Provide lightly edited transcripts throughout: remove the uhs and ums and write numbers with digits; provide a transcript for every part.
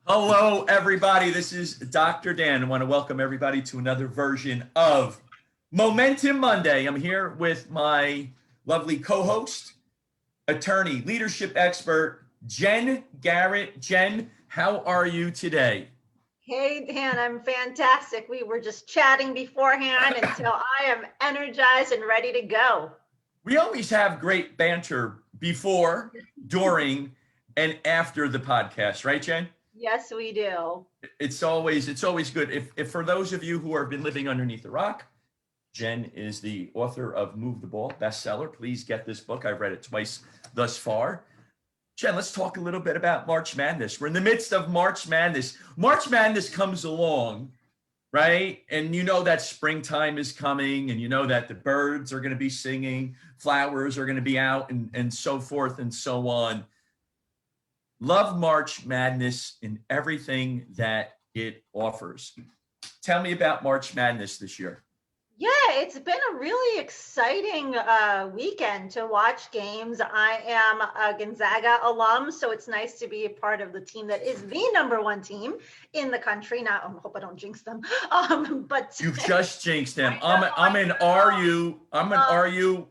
Hello, everybody. This is Dr. Dan. I want to welcome everybody to another version of Momentum Monday. I'm here with my lovely co-host, attorney, leadership expert, Jen Garrett. Jen, how are you today? Hey, Dan, I'm fantastic. We were just chatting beforehand, and so I am energized and ready to go. We always have great banter before, during, and after the podcast, right, Jen? Yes, we do. It's always good. If for those of you who have been living underneath a rock, Jen is the author of Move the Ball bestseller. Please get this book. I've read it twice thus far. Jen, let's talk a little bit about March Madness. We're in the midst of March Madness. March Madness comes along, right? And you know that springtime is coming, and you know that the birds are going to be singing, flowers are going to be out, and so forth and so on. Love March Madness and everything that it offers. Tell me about March Madness this year. Yeah, it's been a really exciting weekend to watch games. I am a Gonzaga alum, so it's nice to be a part of the team that is the number one team in the country. Now, I hope I don't jinx them. But You've just jinxed them. I know, I'm I an know. RU.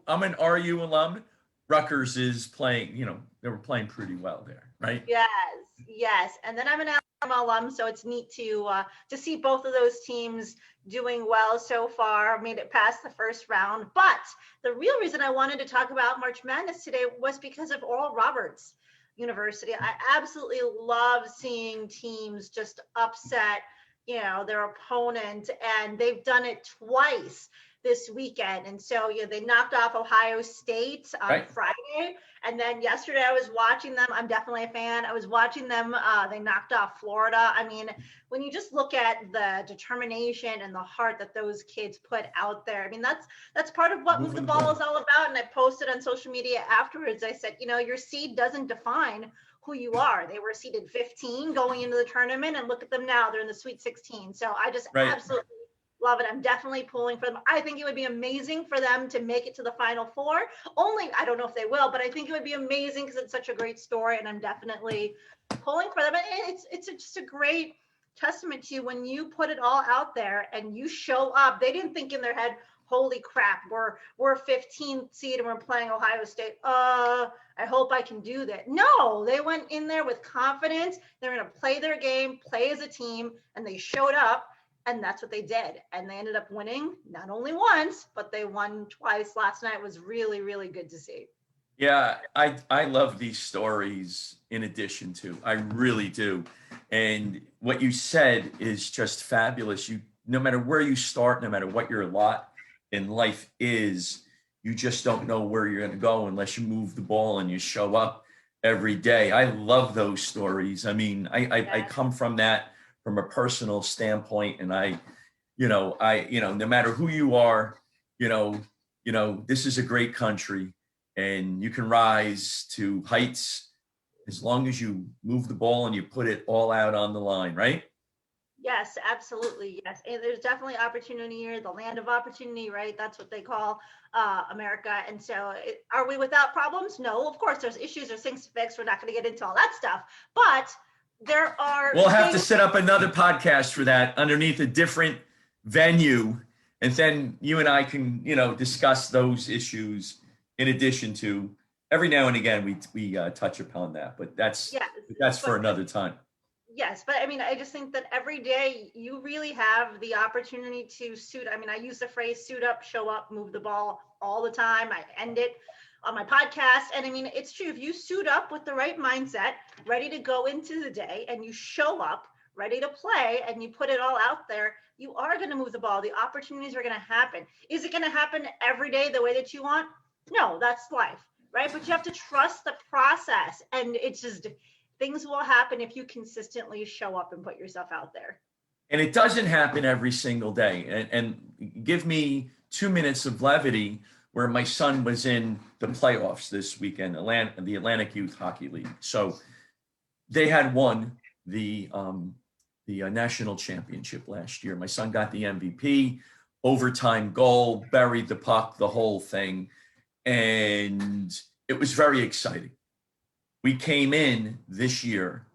I'm an RU alum. Rutgers is playing. They were playing pretty well there, right? Yes, yes. And then I'm an Alabama alum, so it's neat to see both of those teams doing well so far, made it past the first round. But the real reason I wanted to talk about March Madness today was because of Oral Roberts University. I absolutely love seeing teams just upset, their opponent, and they've done it twice this weekend. And so, they knocked off Ohio State on Right. Friday. And then yesterday I was watching them. I'm definitely a fan. I was watching them. They knocked off Florida. I mean, when you just look at the determination and the heart that those kids put out there, I mean, that's part of what Move the Moving the Ball is ball. all about. And I posted on social media afterwards. I said, your seed doesn't define who you are. They were seeded 15 going into the tournament, and look at them now. They're in the Sweet 16. So I just Right. absolutely love it. I'm definitely pulling for them. I think it would be amazing for them to make it to the Final Four. Only, I don't know if they will, but I think it would be amazing because it's such a great story, and I'm definitely pulling for them. And just a great testament to you when you put it all out there and you show up. They didn't think in their head, "Holy crap, we're 15th seed and we're playing Ohio State. I hope I can do that." No, they went in there with confidence. They're going to play their game, play as a team, and they showed up. And that's what they did. And they ended up winning not only once, but they won twice last night. It was really, really good to see. Yeah, I love these stories in addition to. I really do. And what you said is just fabulous. You no matter where you start, no matter what your lot in life is, you just don't know where you're going to go unless you move the ball and you show up every day. I love those stories. I mean, I Yeah. come from that from a personal standpoint, and no matter who you are, you know, this is a great country, and you can rise to heights as long as you move the ball and you put it all out on the line, right? Yes, absolutely. Yes. And there's definitely opportunity here, the land of opportunity, right? That's what they call America. And so are we without problems? No, of course, there's issues, there's things to fix. We're not going to get into all that stuff. But there are We'll have to things. set up another podcast for that underneath a different venue, and then you and I can, discuss those issues in addition to every now and again we touch upon that, but Yes. that's for But another time. yes, but I mean, I just think that every day you really have the opportunity to suit. I mean, I use the phrase suit up, show up, move the ball all the time. I end it on my podcast. And I mean, it's true. If you suit up with the right mindset, ready to go into the day, and you show up ready to play and you put it all out there, you are going to move the ball. The opportunities are going to happen. Is it going to happen every day the way that you want? No, that's life, right? But you have to trust the process. And it's just, things will happen if you consistently show up and put yourself out there. And it doesn't happen every single day. And give me 2 minutes of levity where my son was in the playoffs this weekend, the Atlantic Youth Hockey League. So they had won the national championship last year. My son got the MVP, overtime goal, buried the puck, the whole thing, and it was very exciting. We came in this year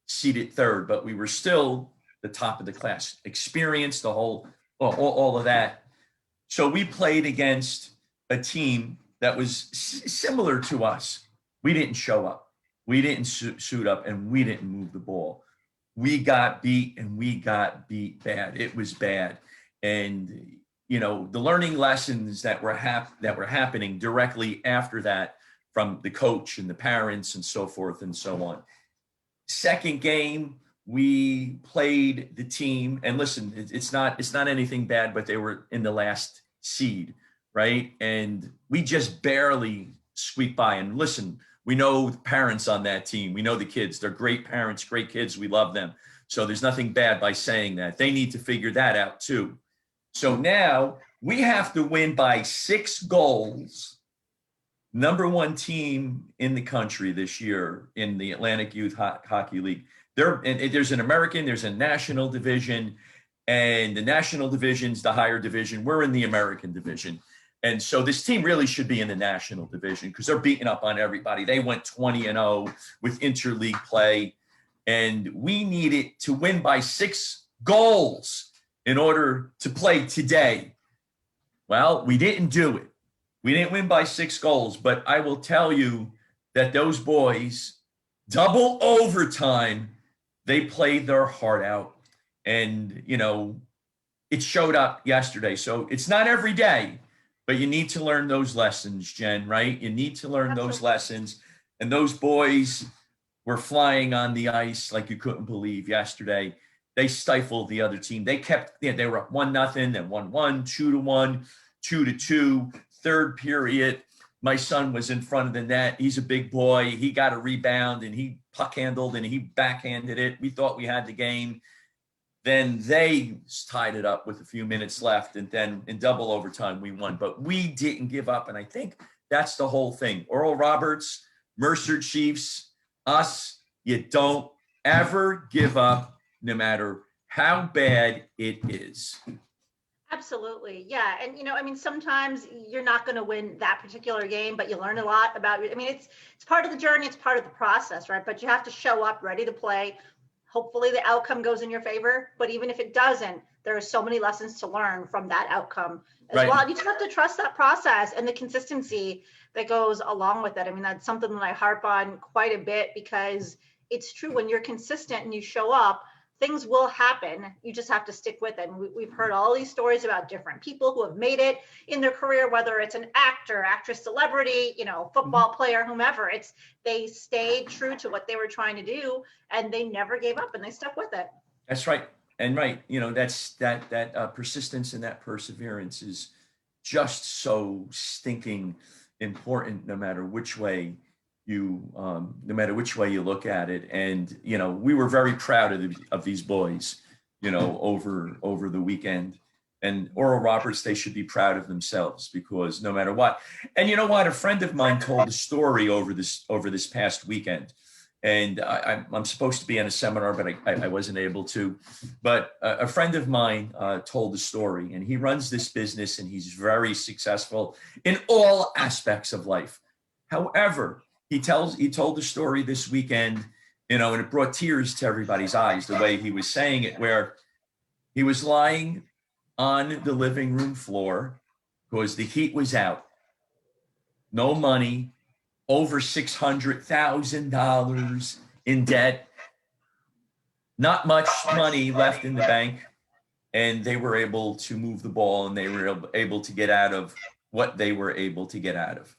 seated third, but we were still the top of the class. Experience, the whole, all of that. So we played against a team that was similar to us. We didn't show up. We didn't suit up, and we didn't move the ball. We got beat, and we got beat bad. It was bad. And, you know, the learning lessons that were happening directly after that from the coach and the parents and so forth and so on. Second game, we played the team, and listen, it's not anything bad, but they were in the last seed, right? And we just barely squeaked by. And listen, we know the parents on that team. We know the kids. They're great parents, great kids. We love them. So there's nothing bad by saying that. They need to figure that out too. So now we have to win by 6 goals. Number 1 team in the country this year in the Atlantic Youth Hockey League. There's an American, there's a national division, and the national division's the higher division. We're in the American division. And so this team really should be in the national division because they're beating up on everybody. They went 20-0 with interleague play, and we needed to win by 6 goals in order to play today. Well, we didn't do it. We didn't win by 6 goals, but I will tell you that those boys, double overtime, they played their heart out. And, you know, it showed up yesterday. So it's not every day, but you need to learn those lessons, Jen, right? You need to learn those lessons. And those boys were flying on the ice like you couldn't believe yesterday. They stifled the other team. They kept, they were up 1-0, then 1-1, 2-1, 2-2. Third period, my son was in front of the net. He's a big boy. He got a rebound and he puck handled and he backhanded it. We thought we had the game. Then they tied it up with a few minutes left, and then in double overtime we won. But we didn't give up, and I think that's the whole thing. Oral Roberts, Mercer Chiefs, us, you don't ever give up no matter how bad it is. Absolutely. Yeah. And, you know, I mean, sometimes you're not going to win that particular game, but you learn a lot about it. I mean, it's part of the journey. It's part of the process, right? But you have to show up ready to play. Hopefully the outcome goes in your favor. But even if it doesn't, there are so many lessons to learn from that outcome as well. You just have to trust that process and the consistency that goes along with it. I mean, that's something that I harp on quite a bit because it's true. When you're consistent and you show up, things will happen. You just have to stick with it. And we've heard all these stories about different people who have made it in their career, whether it's an actor, actress, celebrity, you know, football player, whomever. They stayed true to what they were trying to do, and they never gave up, and they stuck with it. That's right. And right, you know, that's that persistence and that perseverance is just so stinking important, no matter which way you look at it. And, you know, we were very proud of these boys, you know, over the weekend. And Oral Roberts, they should be proud of themselves because no matter what. And you know what? A friend of mine told a story over this past weekend. And I'm supposed to be in a seminar, but I wasn't able to. But a friend of mine told the story, and he runs this business, and he's very successful in all aspects of life. However, he told the story this weekend, you know, and it brought tears to everybody's eyes, the way he was saying it, where he was lying on the living room floor because the heat was out, no money, over $600,000 in debt, not much money left in the bank, and they were able to move the ball, and they were able to get out of what they were able to get out of.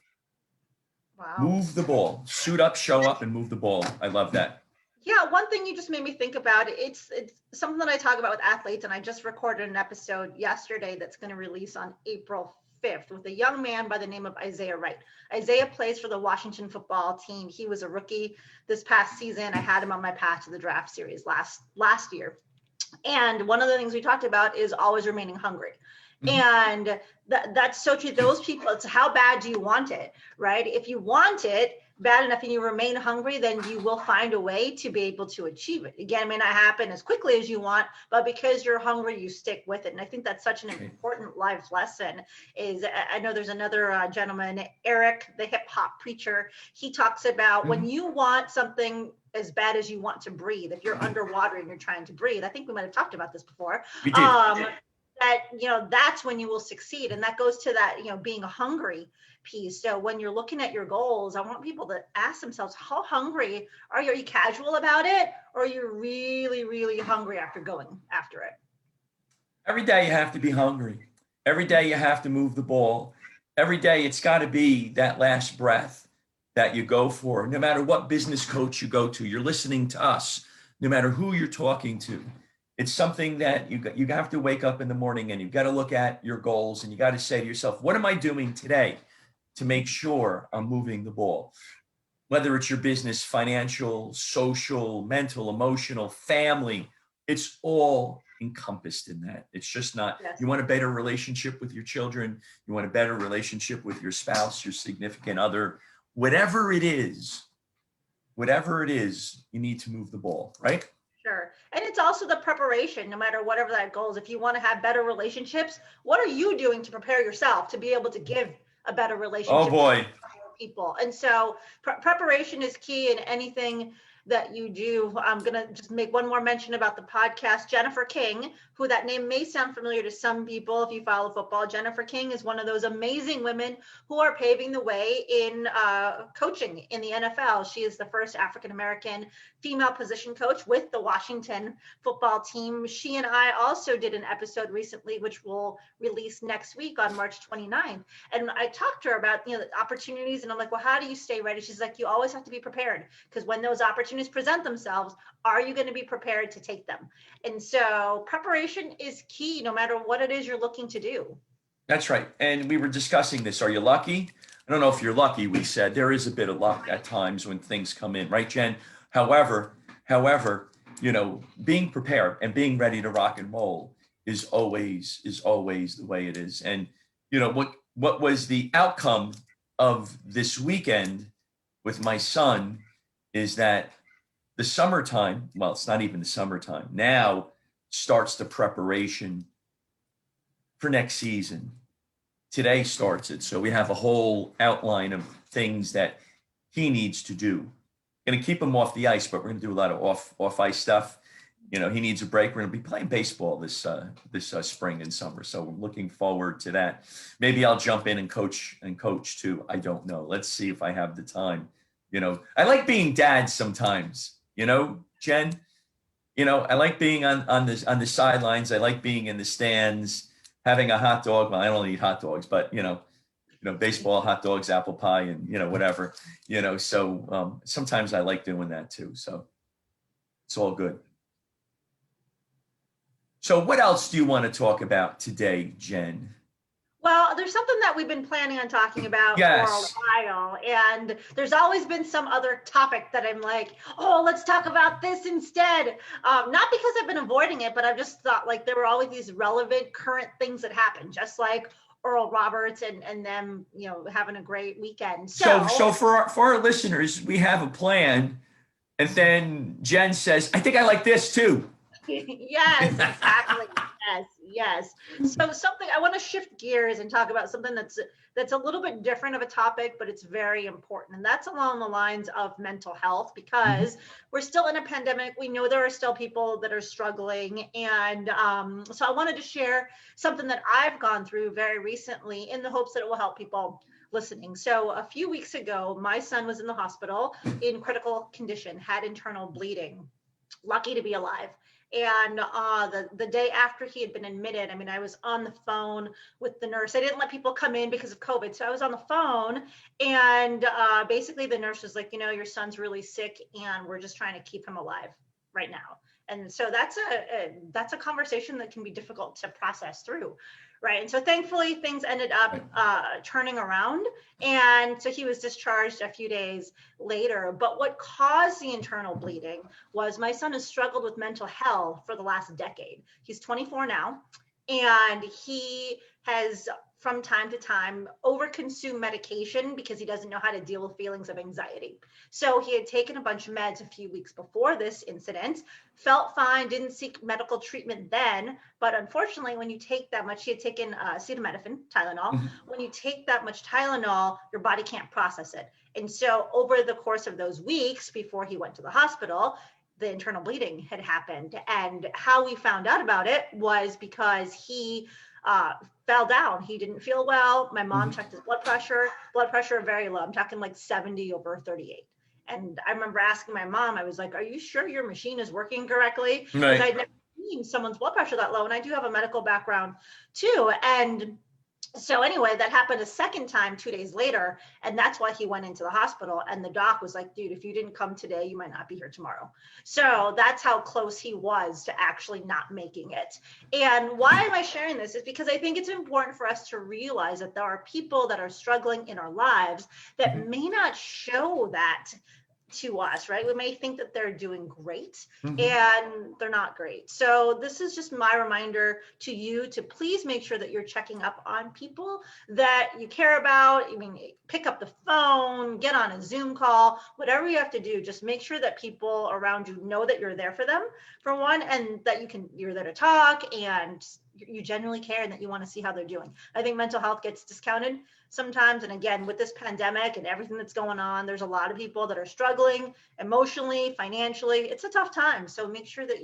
Wow. Move the ball, suit up, show up, and move the ball. I love that. Yeah, one thing you just made me think about, it's something that I talk about with athletes, and I just recorded an episode yesterday that's going to release on April 5th with a young man by the name of Isaiah Wright. Isaiah plays for the Washington football team. He was a rookie this past season. I had him on my Path to the Draft series last year. And one of the things we talked about is always remaining hungry. And that's so true. Those people, it's how bad do you want it, right? If you want it bad enough and you remain hungry, then you will find a way to be able to achieve it. Again, it may not happen as quickly as you want, but because you're hungry, you stick with it. And I think that's such an important life lesson. I know there's another gentleman, Eric, the hip hop preacher. He talks about when you want something as bad as you want to breathe. If you're underwater and you're trying to breathe, I think we might have talked about this before. We did. That, that's when you will succeed. And that goes to that, being hungry piece. So when you're looking at your goals, I want people to ask themselves, how hungry are you? Are you casual about it? Or are you really, really hungry after going after it? Every day you have to be hungry. Every day you have to move the ball. Every day it's got to be that last breath that you go for. No matter what business coach you go to, you're listening to us, no matter who you're talking to. It's something that you have to wake up in the morning and you've got to look at your goals and you got to say to yourself, what am I doing today to make sure I'm moving the ball? Whether it's your business, financial, social, mental, emotional, family, it's all encompassed in that. It's just not, Yes. You want a better relationship with your children, you want a better relationship with your spouse, your significant other, whatever it is, you need to move the ball, right? Sure. And it's also the preparation, no matter whatever that goal is. If you want to have better relationships, what are you doing to prepare yourself to be able to give a better relationship Oh boy. to people? And so preparation is key in anything that you do. I'm going to just make one more mention about the podcast. Jennifer King, who that name may sound familiar to some people if you follow football. Jennifer King is one of those amazing women who are paving the way in coaching in the NFL. She is the first African-American female position coach with the Washington football team. She and I also did an episode recently, which will release next week on March 29th. And I talked to her about, the opportunities, and I'm like, well, how do you stay ready? She's like, you always have to be prepared, because when those opportunities present themselves, are you going to be prepared to take them? And so preparation is key, no matter what it is you're looking to do. That's right. And we were discussing this. Are you lucky? I don't know if you're lucky. We said there is a bit of luck at times when things come in, right, Jen? However, being prepared and being ready to rock and roll is always the way it is. And what was the outcome of this weekend with my son is that the summertime, well, it's not even the summertime, now starts the preparation for next season. Today starts it. So we have a whole outline of things that he needs to do. Going to keep him off the ice, but we're going to do a lot of off ice stuff. He needs a break. We're going to be playing baseball this spring and summer. So we're looking forward to that. Maybe I'll jump in and coach too. I don't know. Let's see if I have the time. I like being dad sometimes, Jen. I like being on the sidelines. I like being in the stands, having a hot dog. Well, I don't eat hot dogs, but baseball, hot dogs, apple pie, and whatever. So sometimes I like doing that too. So it's all good. So what else do you want to talk about today, Jen? Well, there's something that we've been planning on talking about Yes. for a while, and there's always been some other topic that I'm like, oh, let's talk about this instead. Not because I've been avoiding it, but I've just thought like there were always these relevant current things that happen, just like Earl Roberts and them, having a great weekend. So for our listeners, we have a plan, and then Jen says, "I think I like this too." Yes, exactly. Yes. So something I want to shift gears and talk about something that's a little bit different of a topic, but it's very important. And that's along the lines of mental health, because we're still in a pandemic. We know there are still people that are struggling. And so I wanted to share something that I've gone through very recently in the hopes that it will help people listening. So a few weeks ago, my son was in the hospital in critical condition, had internal bleeding, lucky to be alive. And the day after he had been admitted, I was on the phone with the nurse. I didn't let people come in because of COVID. So I was on the phone, and basically the nurse was like, your son's really sick and we're just trying to keep him alive right now. And so that's a conversation that can be difficult to process through. Right. And so thankfully things ended up turning around. And so he was discharged a few days later. But what caused the internal bleeding was my son has struggled with mental health for the last decade. He's 24 now, and he has from time to time overconsumed medication because he doesn't know how to deal with feelings of anxiety. So he had taken a bunch of meds a few weeks before this incident, felt fine, didn't seek medical treatment then. But unfortunately, when you take that much, he had taken acetaminophen, Tylenol. When you take that much Tylenol, your body can't process it. And so over the course of those weeks before he went to the hospital, the internal bleeding had happened. And how we found out about it was because he fell down. He didn't feel well. My mom checked his blood pressure very low. I'm talking like 70 over 38. And I remember asking my mom, I was like, are you sure your machine is working correctly? Because I'd never seen someone's blood pressure that low. And I do have a medical background too. And so anyway, that happened a second time 2 days later. And that's why he went into the hospital. And the doc was like, dude, if you didn't come today, you might not be here tomorrow. So that's how close he was to actually not making it. And why am I sharing this? Is because I think it's important for us to realize that there are people that are struggling in our lives that may not show that to us, right? We may think that they're doing great and they're not great. So this is just my reminder to you to please make sure that you're checking up on people that you care about. I mean, pick up the phone, get on a Zoom call, whatever you have to do, just make sure that people around you know that you're there for them, for one, and that you're there to talk and you genuinely care and that you want to see how they're doing. I think mental health gets discounted sometimes. And again, with this pandemic and everything that's going on, there's a lot of people that are struggling emotionally, financially. It's a tough time. So make sure that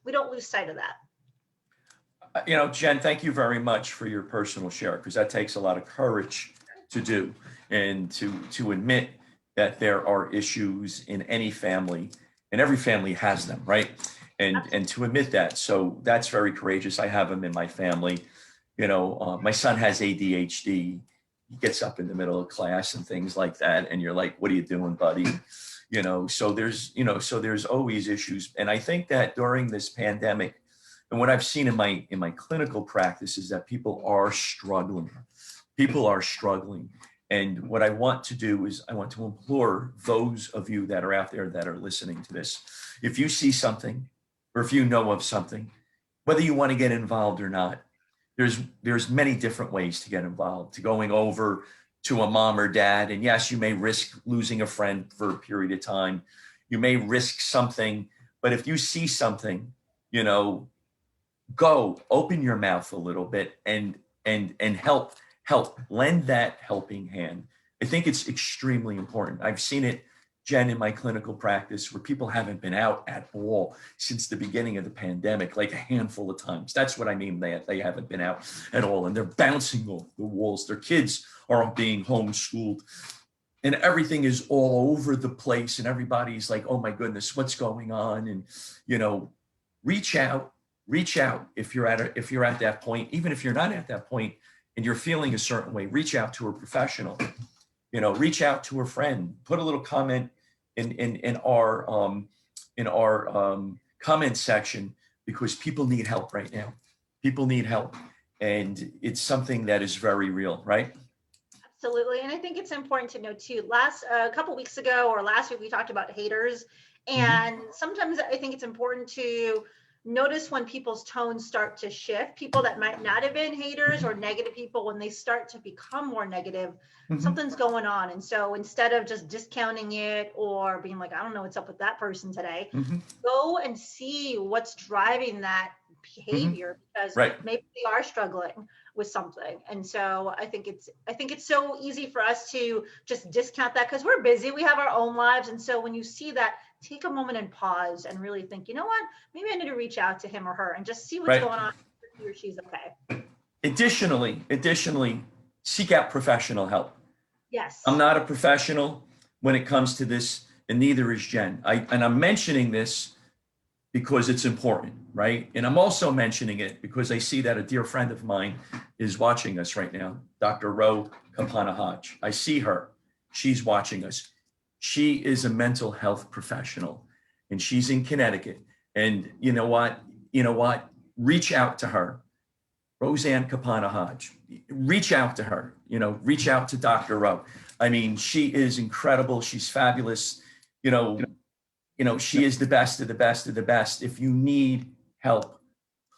we don't lose sight of that. You know, Jen, thank you very much for your personal share, because that takes a lot of courage to do and to admit that there are issues in any family, and every family has them, right? And to admit that. So that's very courageous. I have them in my family. You know, my son has ADHD. He gets up in the middle of class and things like that. And you're like, what are you doing, buddy? You know, so there's always issues. And I think that during this pandemic, and what I've seen in my clinical practice is that people are struggling. People are struggling. And what I want to do is I want to implore those of you that are out there that are listening to this, if you see something, or if you know of something, whether you want to get involved or not, there's many different ways to get involved, to going over to a mom or dad. And yes, you may risk losing a friend for a period of time. You may risk something, but if you see something, you know, go open your mouth a little bit and help, lend that helping hand. I think it's extremely important. I've seen it, Jen, in my clinical practice where people haven't been out at all since the beginning of the pandemic, like a handful of times. That's what I mean. They haven't been out at all, and they're bouncing off the walls. Their kids are being homeschooled and everything is all over the place. And everybody's like, oh my goodness, what's going on? And, you know, reach out if you're at that point. Even if you're not at that point and you're feeling a certain way, reach out to a professional. You know, reach out to a friend, put a little comment in our comment section, because people need help right now. People need help. And it's something that is very real, right? Absolutely. And I think it's important to know too, a couple weeks ago or last week, we talked about haters. And sometimes I think it's important to notice when people's tones start to shift. People that might not have been haters or negative people, when they start to become more negative, something's going on. And so instead of just discounting it or being like, I don't know what's up with that person today, go and see what's driving that behavior, because maybe they are struggling with something. And so I think it's so easy for us to just discount that because we're busy, we have our own lives. And so when you see that, take a moment and pause and really think, you know what, maybe I need to reach out to him or her and just see what's going on, if he or she's okay. Additionally, seek out professional help. Yes. I'm not a professional when it comes to this, and neither is Jen. I'm mentioning this because it's important, right? And I'm also mentioning it because I see that a dear friend of mine is watching us right now, Dr. Ro Kapana-Hodge. I see her. She's watching us. She is a mental health professional and she's in Connecticut. And you know what? Reach out to her. Roseanne Kapana-Hodge. Reach out to her. Reach out to Dr. Ro. I mean, she is incredible. She's fabulous. She is the best of the best of the best. If you need help,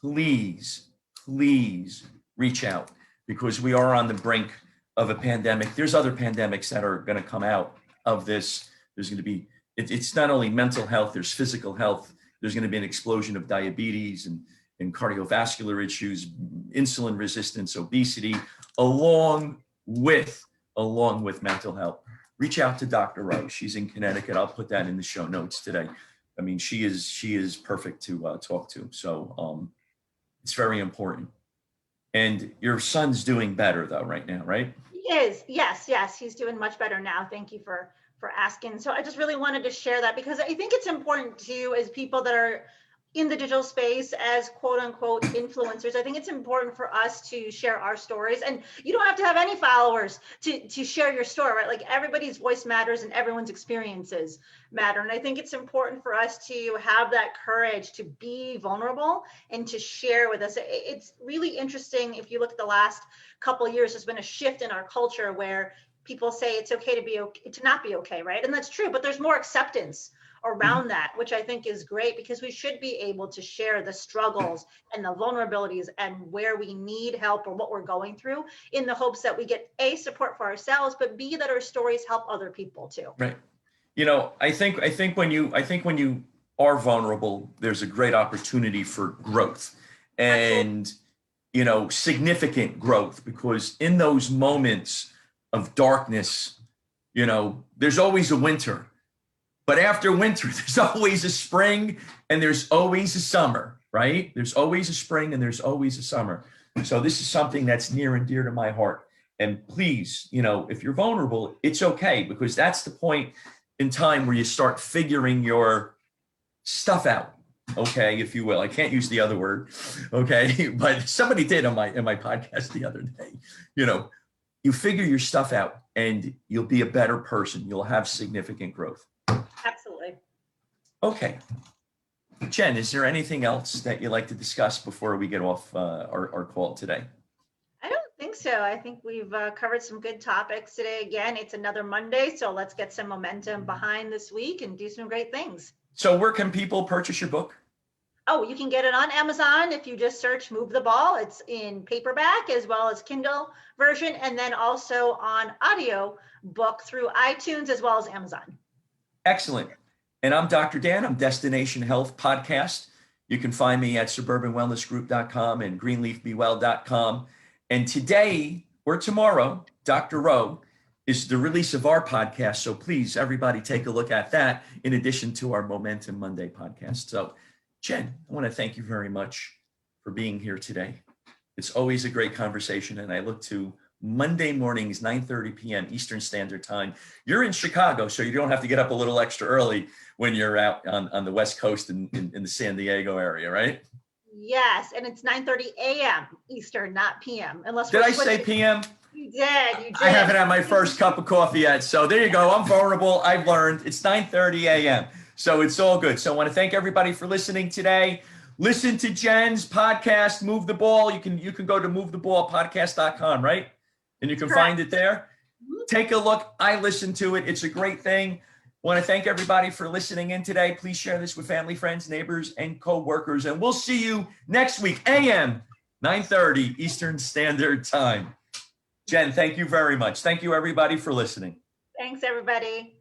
please reach out, because we are on the brink of a pandemic. There's other pandemics that are going to come out of this. There's going to be, it's not only mental health, there's physical health. There's going to be an explosion of diabetes and cardiovascular issues, insulin resistance, obesity, along with mental health. reach out to Dr. Rowe. She's in Connecticut. I'll put that in the show notes today. I mean, she is perfect to talk to. So it's very important. And your son's doing better though right now, right? He is. Yes. He's doing much better now. Thank you for asking. So I just really wanted to share that because I think it's important too, as people that are in the digital space as quote unquote influencers. I think it's important for us to share our stories, and you don't have to have any followers to share your story, right? Like everybody's voice matters and everyone's experiences matter. And I think it's important for us to have that courage to be vulnerable and to share with us. It's really interesting. If you look at the last couple of years, there's been a shift in our culture where people say it's okay to be okay, to not be okay, right? And that's true, but there's more acceptance around that, which I think is great, because we should be able to share the struggles and the vulnerabilities and where we need help or what we're going through, in the hopes that we get A, support for ourselves, but B, that our stories help other people too. Right. You know, I think when you are vulnerable, there's a great opportunity for growth and, you know, significant growth, because in those moments of darkness, you know, there's always a winter. But after winter, there's always a spring and there's always a summer, right? There's always a spring and there's always a summer. So this is something that's near and dear to my heart. And please, you know, if you're vulnerable, it's okay, because that's the point in time where you start figuring your stuff out, okay, if you will. I can't use the other word, okay? But somebody did on my podcast the other day. You know, you figure your stuff out and you'll be a better person. You'll have significant growth. Absolutely. Okay. Jen, is there anything else that you'd like to discuss before we get off our call today? I don't think so. I think we've covered some good topics today. Again, it's another Monday, so let's get some momentum behind this week and do some great things. So where can people purchase your book? Oh, you can get it on Amazon if you just search Move the Ball. It's in paperback as well as Kindle version, and then also on audio book through iTunes as well as Amazon. Excellent. And I'm Dr. Dan. I'm Destination Health Podcast. You can find me at suburbanwellnessgroup.com and greenleafbewell.com. And today or tomorrow, Dr. Rowe, is the release of our podcast. So please, everybody, take a look at that in addition to our Momentum Monday podcast. So Jen, I want to thank you very much for being here today. It's always a great conversation, and I look to Monday mornings, 9:30 p.m. Eastern Standard Time. You're in Chicago, so you don't have to get up a little extra early when you're out on the West Coast in the San Diego area, right? Yes, and it's 9:30 a.m. Eastern, not p.m. Unless Did I say p.m.? You did. I haven't had my first cup of coffee yet, so there you go. I'm vulnerable. I've learned. It's 9:30 a.m., so it's all good. So I want to thank everybody for listening today. Listen to Jen's podcast, Move the Ball. You can go to movetheballpodcast.com, right? And you can find it there. Take a look. I listen to it. It's a great thing. Want to thank everybody for listening in today. Please share this with family, friends, neighbors, and co-workers. And we'll see you next week, AM 9:30 Eastern Standard Time. Jen, thank you very much. Thank you, everybody, for listening. Thanks, everybody.